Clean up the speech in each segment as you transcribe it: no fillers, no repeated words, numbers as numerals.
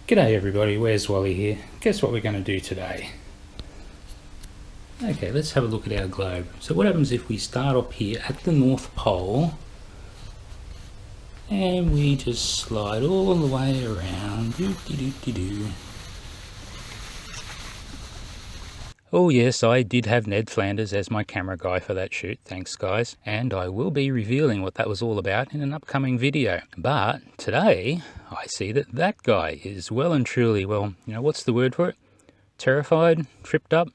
G'day everybody, where's Wally here? Guess what we're going to do today? Okay, let's have a look at our globe. So what happens if we start up here at the North Pole and we just slide all the way around. Oh yes, I did have Ned Flanders as my camera guy for that shoot, thanks guys, and I will be revealing what that was all about in an upcoming video. But today I see that that guy is well and truly, well, you know, what's the word for it? Terrified? Tripped up?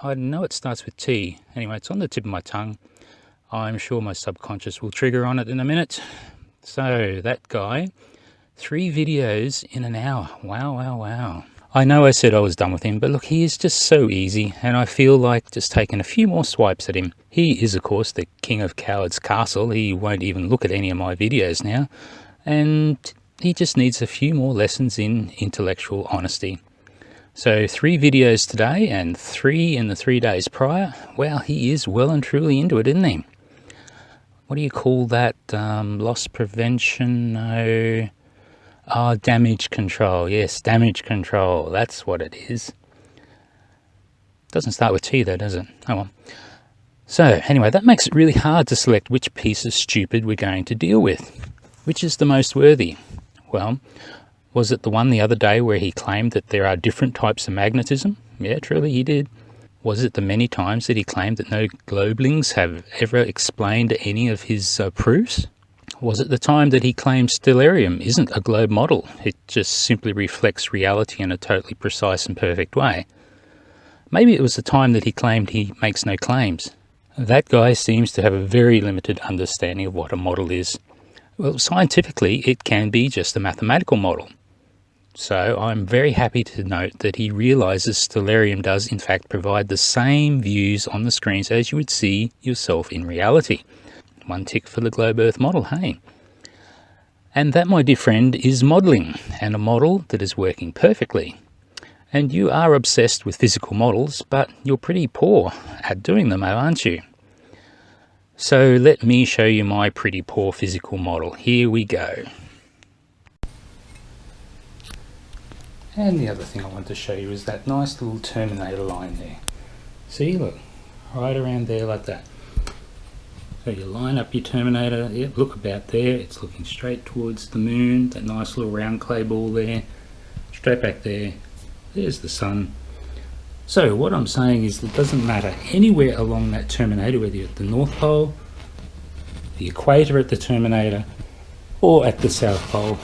I know it starts with T. Anyway, it's on the tip of my tongue. I'm sure my subconscious will trigger on it in a minute. So that guy, 3 videos in an hour. Wow. I know I said I was done with him, but look, he is just so easy, and I feel like just taking a few more swipes at him. He is, of course, the king of cowards castle. He won't even look at any of my videos now, and he just needs a few more lessons in intellectual honesty. So 3 videos today and 3 in the 3 days prior. Well, he is well and truly into it, isn't he? What do you call that? Loss prevention? No. Oh, damage control. Yes, damage control. That's what it is. Doesn't start with T though, does it? Oh well. So anyway, that makes it really hard to select which piece of stupid we're going to deal with. Which is the most worthy? Well, was it the one the other day where he claimed that there are different types of magnetism? Yeah, truly he did. Was it the many times that he claimed that no globelings have ever explained any of his proofs? Was it the time that he claimed stellarium isn't a globe model, it just simply reflects reality in a totally precise and perfect way? Maybe it was the time that he claimed he makes no claims. That guy seems to have a very limited understanding of what a model is. Well, scientifically, it can be just a mathematical model. So I'm very happy to note that he realizes stellarium does in fact provide the same views on the screens as you would see yourself in reality. 1 tick for the globe earth model, hey? And that, my dear friend, is modelling, and a model that is working perfectly. And you are obsessed with physical models, but you're pretty poor at doing them, aren't you? So let me show you my pretty poor physical model. Here we go. And the other thing I want to show you is that nice little terminator line there. See, look, right around there like that. So you line up your terminator, yep, look about there, it's looking straight towards the moon, that nice little round clay ball there, straight back there, there's the sun. So what I'm saying is it doesn't matter anywhere along that terminator, whether you're at the North Pole, the equator at the terminator, or at the South Pole,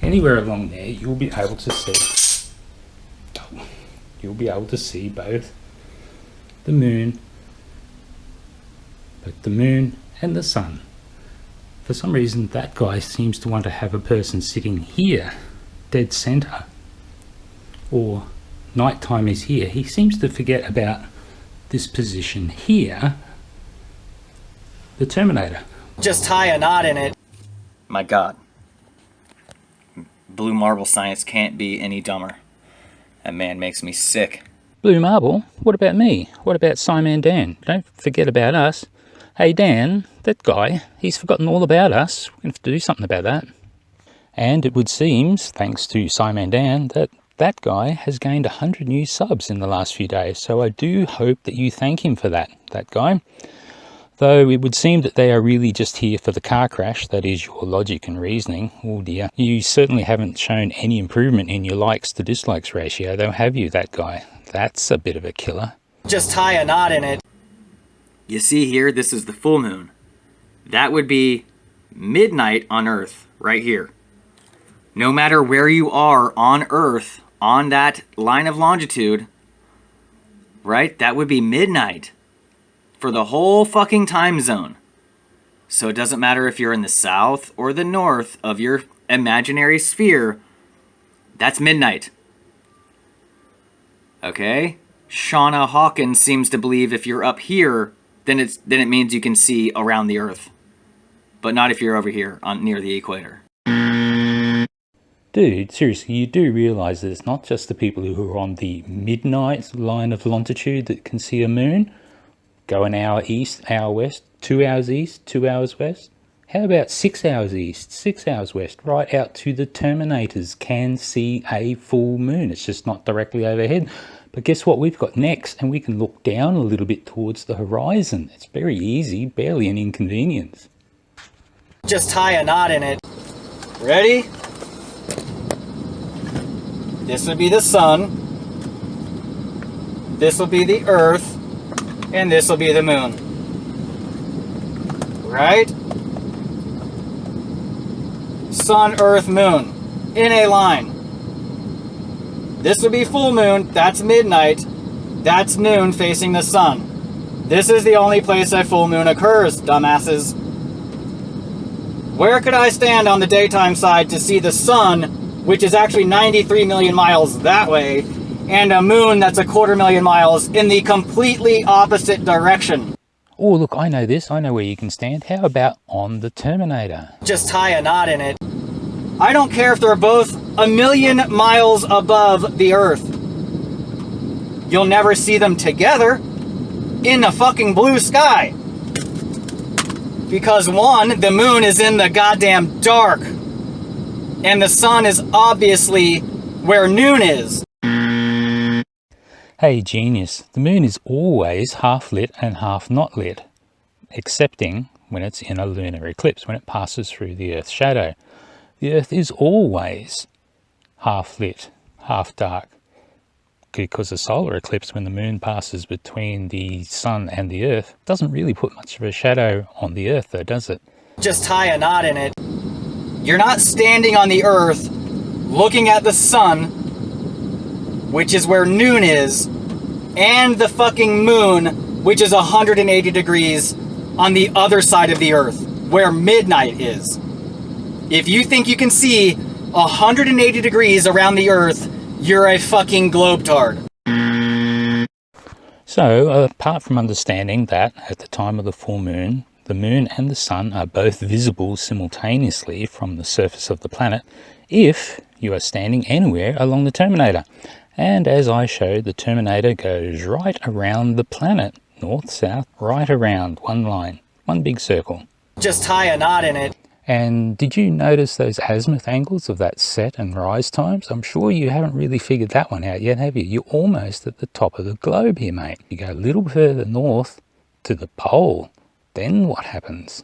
anywhere along there you'll be able to see both the moon and the sun. For some reason that guy seems to want to have a person sitting here, dead center, or nighttime is here. He seems to forget about this position here, the terminator. Just tie a knot in it. My God. Blue marble science can't be any dumber. That man makes me sick. Blue marble? What about me? What about Strawman Dan? Don't forget about us. Hey Dan, that guy, he's forgotten all about us. We're going to have to do something about that. And it would seem, thanks to Strawman Dan, that that guy has gained 100 new subs in the last few days. So I do hope that you thank him for that guy. Though it would seem that they are really just here for the car crash, that is your logic and reasoning. Oh dear. You certainly haven't shown any improvement in your likes to dislikes ratio, though, have you, that guy? That's a bit of a killer. Just tie a knot in it. You see here, this is the full moon. That would be midnight on Earth, right here. No matter where you are on Earth, on that line of longitude, right, that would be midnight for the whole fucking time zone. So it doesn't matter if you're in the south or the north of your imaginary sphere, that's midnight. Okay? Shauna Hawkins seems to believe if you're up here, then it means you can see around the Earth. But not if you're over here near the equator. Dude, seriously, you do realise that it's not just the people who are on the midnight line of longitude that can see a moon. Go an hour east, hour west, 2 hours east, 2 hours west. How about 6 hours east, 6 hours west, right out to the Terminators can see a full moon. It's just not directly overhead. But guess what we've got next? And we can look down a little bit towards the horizon. It's very easy, barely an inconvenience. Just tie a knot in it. Ready? This would be the sun. This will be the earth. And this will be the moon. Right? Sun, earth, moon. In a line. This would be full moon. That's midnight. That's noon facing the sun. This is the only place a full moon occurs, dumbasses. Where could I stand on the daytime side to see the sun, which is actually 93 million miles that way, and a moon that's 250,000 miles in the completely opposite direction? Oh, look, I know this. I know where you can stand. How about on the Terminator? Just tie a knot in it. I don't care if they're both 1,000,000 miles above the Earth. You'll never see them together in the fucking blue sky. Because one, the moon is in the goddamn dark. And the sun is obviously where noon is. Hey, genius. The moon is always half lit and half not lit, excepting when it's in a lunar eclipse, when it passes through the Earth's shadow. The Earth is always half lit, half dark. Because a solar eclipse, when the moon passes between the sun and the Earth, doesn't really put much of a shadow on the Earth though, does it? Just tie a knot in it. You're not standing on the Earth looking at the sun, which is where noon is, and the fucking moon, which is 180 degrees on the other side of the Earth, where midnight is. If you think you can see 180 degrees around the Earth, you're a fucking globetard. So, apart from understanding that at the time of the moon and the sun are both visible simultaneously from the surface of the planet if you are standing anywhere along the Terminator. And as I showed, the Terminator goes right around the planet, north, south, right around one line, one big circle. Just tie a knot in it. And did you notice those azimuth angles of that set and rise times? I'm sure you haven't really figured that one out yet, have you? You're almost at the top of the globe here, mate. You go a little further north to the pole, then what happens?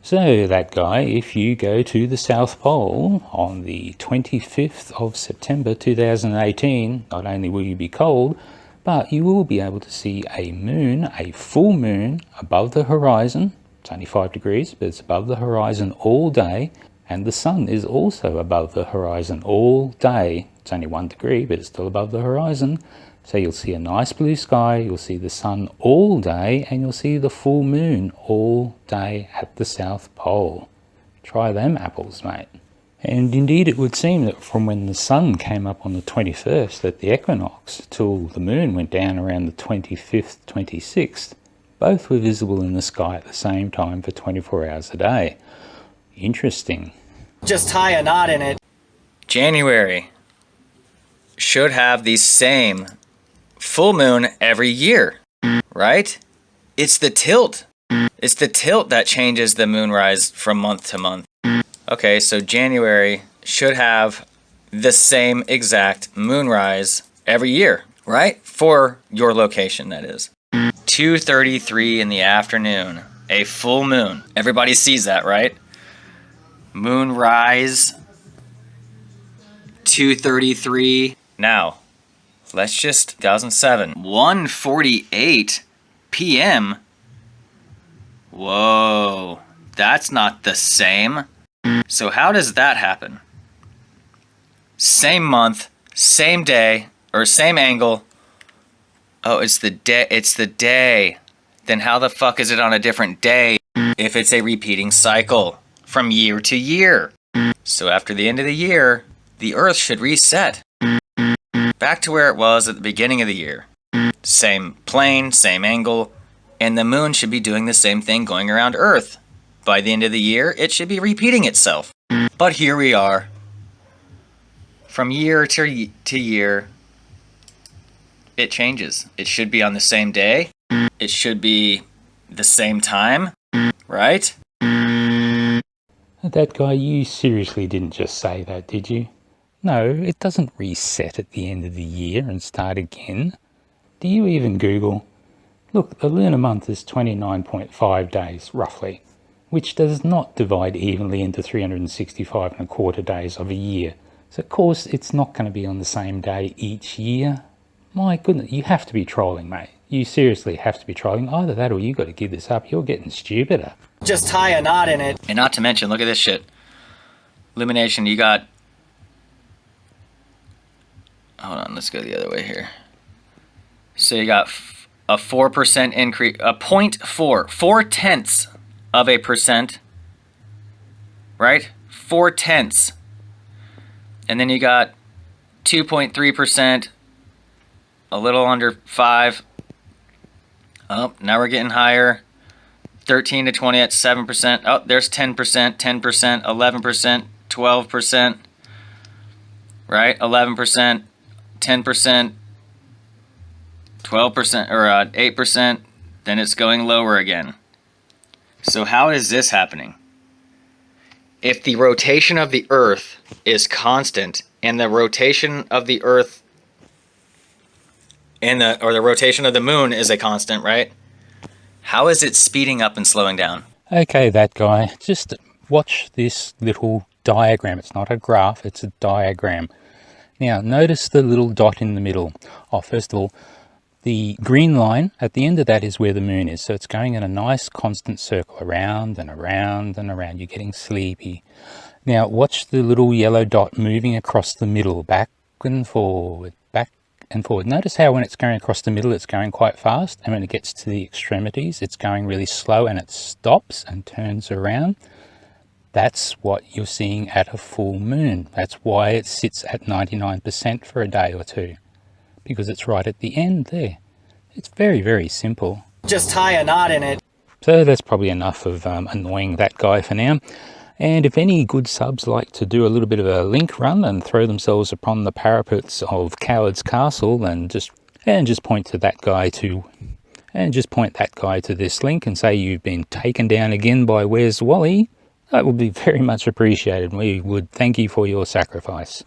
So that guy, if you go to the South Pole on the 25th of September 2018, not only will you be cold, but you will be able to see a moon, a full moon, above the horizon. It's only 5 degrees, but it's above the horizon all day, and the sun is also above the horizon all day. It's only 1 degree, but it's still above the horizon. So you'll see a nice blue sky, you'll see the sun all day, and you'll see the full moon all day at the South Pole. Try them apples, mate. And indeed it would seem that from when the sun came up on the 21st at the equinox till the moon went down around the 25th, 26th, both were visible in the sky at the same time for 24 hours a day. Interesting. Just tie a knot in it. January should have the same full moon every year, right? It's the tilt. It's the tilt that changes the moonrise from month to month. Okay, so January should have the same exact moonrise every year, right? For your location, that is. 2:33 in the afternoon, a full moon. Everybody sees that, right? Moonrise, 2:33. Now, let's just 2007, 1:48 p.m. Whoa, that's not the same. So how does that happen? Same month, same day, or same angle. Oh, it's the day. It's the day. Then how the fuck is it on a different day if it's a repeating cycle from year to year? So after the end of the year, the Earth should reset back to where it was at the beginning of the year. Same plane, same angle, and the moon should be doing the same thing going around Earth. By the end of the year, it should be repeating itself. But here we are. From year to year, it changes. It should be on the same day. It should be the same time, right? That guy, you seriously didn't just say that, did you? No, it doesn't reset at the end of the year and start again. Do you even Google? Look, the lunar month is 29.5 days, roughly, which does not divide evenly into 365 and a quarter days of a year. So of course it's not going to be on the same day each year. My goodness, you have to be trolling, mate. You seriously have to be trolling. Either that or you got to give this up. You're getting stupider. Just tie a knot in it. And not to mention, look at this shit. Illumination, you got... Hold on, let's go the other way here. So you got a 4% increase, a 0.4, 4/10 of a percent, right? 4/10. And then you got 2.3%, a little under 5. Oh, now we're getting higher. 13 to 20 at 7%. Oh, there's 10%, 10%, 11%, 12%, right? 11%, 10%, 12%, or 8%. Then it's going lower again. So how is this happening? If the rotation of the Earth is constant and the rotation of the Earth and the rotation of the moon is a constant, right? How is it speeding up and slowing down? Okay, that guy, just watch this little diagram. It's not a graph, it's a diagram. Now, notice the little dot in the middle. Oh, first of all, the green line at the end of that is where the moon is. So it's going in a nice constant circle around and around and around. You're getting sleepy. Now, watch the little yellow dot moving across the middle, back and forward, back and forward. Notice how when it's going across the middle, it's going quite fast. And when it gets to the extremities, it's going really slow and it stops and turns around. That's what you're seeing at a full moon. That's why it sits at 99% for a day or two, because it's right at the end there. It's very, very simple. Just tie a knot in it. So that's probably enough of annoying that guy for now. And if any good subs like to do a little bit of a link run and throw themselves upon the parapets of Coward's Castle and just point that guy to this link and say you've been taken down again by Where's Wally, that would be very much appreciated. We would thank you for your sacrifice.